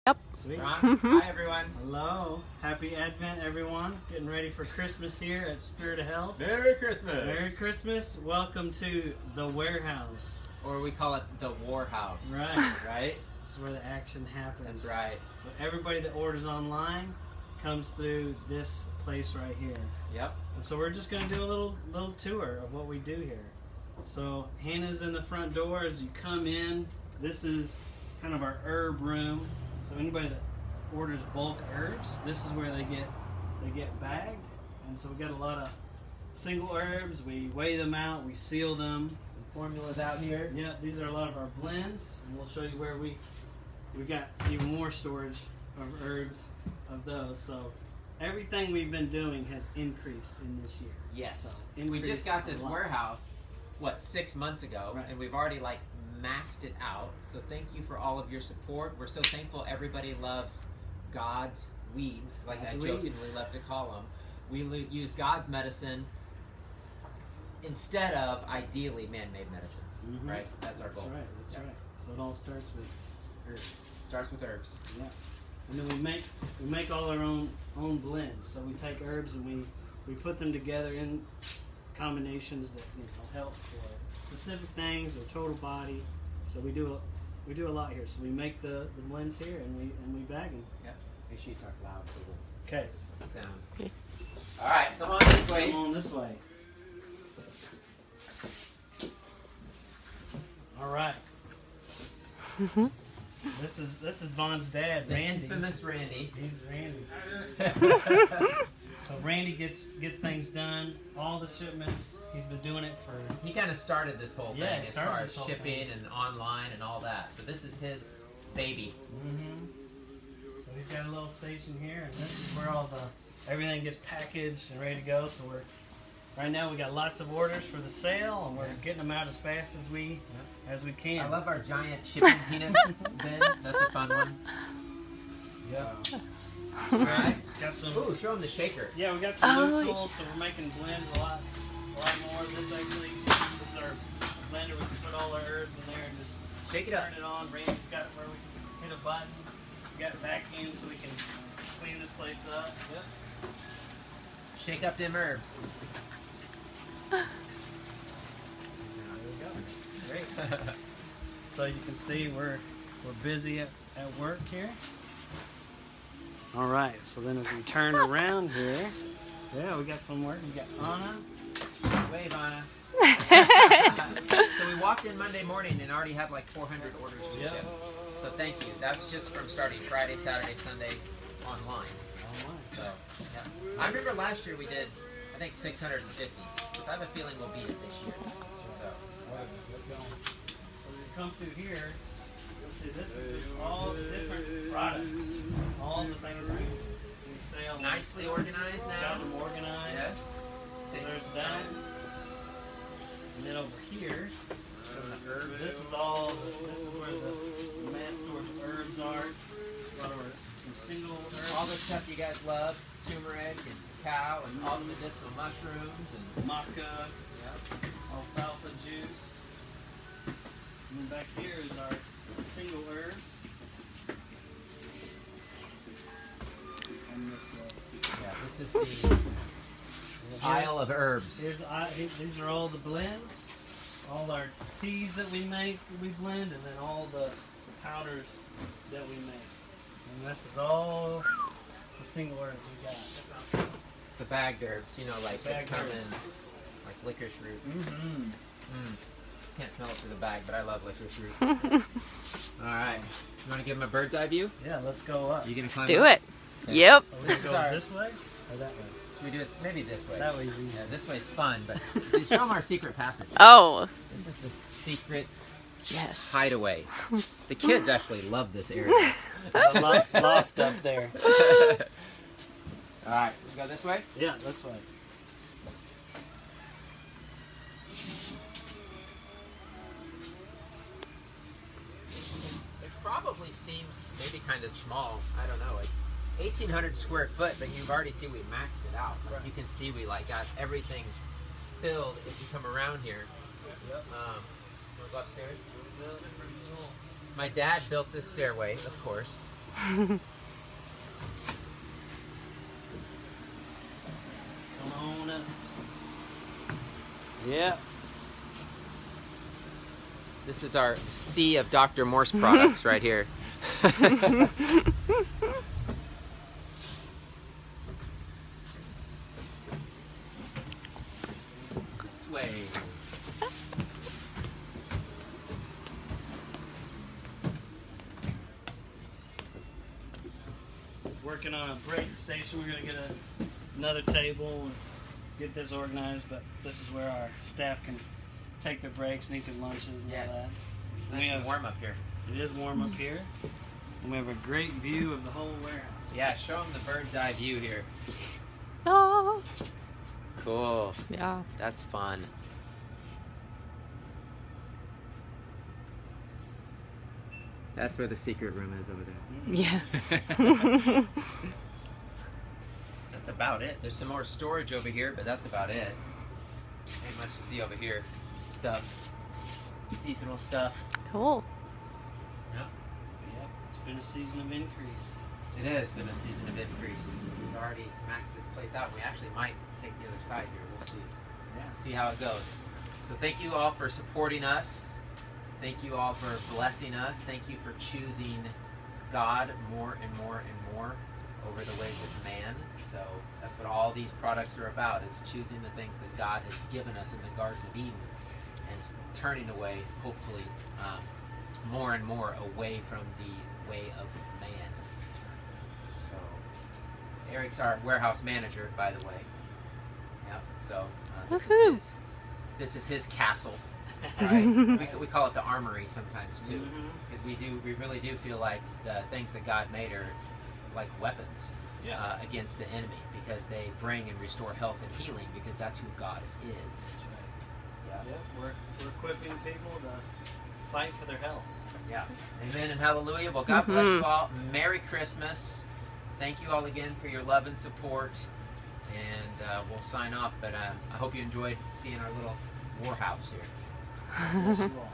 Yep. Sweet. Hi, everyone. Hello. Happy Advent, everyone. Getting ready for Christmas here at Spirit of Health. Merry Christmas. Merry Christmas. Welcome to the warehouse. Or we call it the War House. Right. Right? This is where the action happens. That's right. So everybody that orders online comes through this place right here. Yep. And so we're just going to do a little tour of what we do here. So Hannah's in the front door as you come in. This is kind of our herb room. So anybody that orders bulk herbs, this is where they get bagged. And so we got a lot of single herbs. We weigh them out, we seal them. Some formulas out here. Yeah, these are a lot of our blends, and we'll show you where we got even more storage of herbs of those. So everything we've been doing has increased in this year. Yes. So We just got this increased a lot. warehouse, 6 months ago, Right. and we've already maxed it out. So thank you for all of your support. We're so thankful everybody loves God's weeds, like God's I weeds. jokingly love to call them. We use God's medicine instead of ideally man-made medicine. Mhm. Right? That's our goal. That's Yeah. right. So it all starts with herbs. Starts with herbs. Yeah. And then we make all our own blends. So we take herbs and we put them together in combinations that help for specific things or total body. So we do a lot here. So we make the blends here and we bag them. Yep. Make sure you talk loud for Okay. the sound. All right, come on this way. Come on this way. All right. This is Vaughn's dad, The Randy. infamous Randy. He's Randy. So Randy gets things done. All the shipments. He's been doing it for. He kind of started this whole Yeah, thing he as started far this as whole shipping thing. and online and all that. So this is his baby. Mm-hmm. So he's got a little station here, and this is where all everything gets packaged and ready to go. So right now we got lots of orders for the sale, and we're getting them out as fast as we can. I love our giant shipping peanuts bin. That's a fun one. Yep. Alright. Got some. Ooh, show him the shaker. Yeah, we got some Oh, new tools, so we're making blends a lot more. This is our blender. We can put all our herbs in there and just Shake it turn up. it on. Randy's got it where we can hit a button. We got vacuum so we can clean this place up. Yep. Shake up them herbs. There we go. Great. So you can see we're busy at work here. All right. So then as we turn around here, yeah, we got some work. We got Anna. Wave, Anna. So we walked in Monday morning and already had 400 orders to Yep. ship. So thank you. That's just from starting Friday, Saturday, Sunday online. So, yeah. I remember last year we did, I think 650. So I have a feeling we'll beat it this year. So you come through here, you'll see this is just all the different products, all the things we sell. Nicely organized Got now. them organized. Yes. So there's that. And then over here, this is where the mass storage herbs are. Some single herbs. All the stuff you guys love, turmeric and cacao and all the medicinal mushrooms and maca, alfalfa juice. And then back here is our single herbs. And this way. yeah, this is the aisle of herbs. These are all the blends, all our teas that we make, we blend, and then all the powders that we make. And this is all the single herbs we got. The bagged herbs, that Bagged come herbs. in like licorice root. Mm-hmm. Can't smell it through the bag, but I love licorice root. All right, you want to give him a bird's eye view? Yeah, let's go up. You gonna climb Do up? it. Yep. Are we gonna go Sorry. this way or that way? Should we do it maybe this way? That way's easy. Yeah, this way's fun, but show them our secret passage. Oh, This is the secret yes. hideaway. The kids actually love this area. There's a loft up there. All right, we go this way. Yeah, this way. It probably seems maybe kind of small. I don't know. It's 1,800 square foot, but you've already seen we maxed it out. Right. You can see we got everything filled if you come around here. Yep. Wanna go upstairs? My dad built this stairway, of course. Come on up. Yep. This is our sea of Dr. Morse products right here. This way. Working on a break station. We're gonna get another table and get this organized, but this is where our staff can take their breaks and eat their lunches and Yes. all that. Nice and warm up here. It is warm up here, and we have a great view of the whole warehouse. Yeah, show them the bird's eye view here. Oh, Cool. yeah. That's fun. That's where the secret room is over there. Yeah. That's about it. There's some more storage over here, but that's about it. Ain't much to see over here. Stuff. Seasonal stuff. Cool. Yep. Yep, it's been a season of increase. It has been a season of increase. We've already maxed this place out. We actually might take the other side here. We'll see. Yeah. See how it goes. So thank you all for supporting us. Thank you all for blessing us. Thank you for choosing God more and more and more over the ways of man. So that's what all these products are about. It's choosing the things that God has given us in the Garden of Eden and turning away, hopefully, more and more away from the way of man. So Eric's our warehouse manager, by the way. Yep. So Woohoo. this is his castle. Right? we call it the armory sometimes too, Mhm. because we really do feel like the things that God made are like weapons Yeah. against the enemy, because they bring and restore health and healing, because that's who God is. That's right. Yeah. Yep, we're equipping people to fight for their health. Yeah. Amen and hallelujah. Well, God bless you all. Merry Christmas. Thank you all again for your love and support. And we'll sign off. But I hope you enjoyed seeing our little war house here. Bless you all.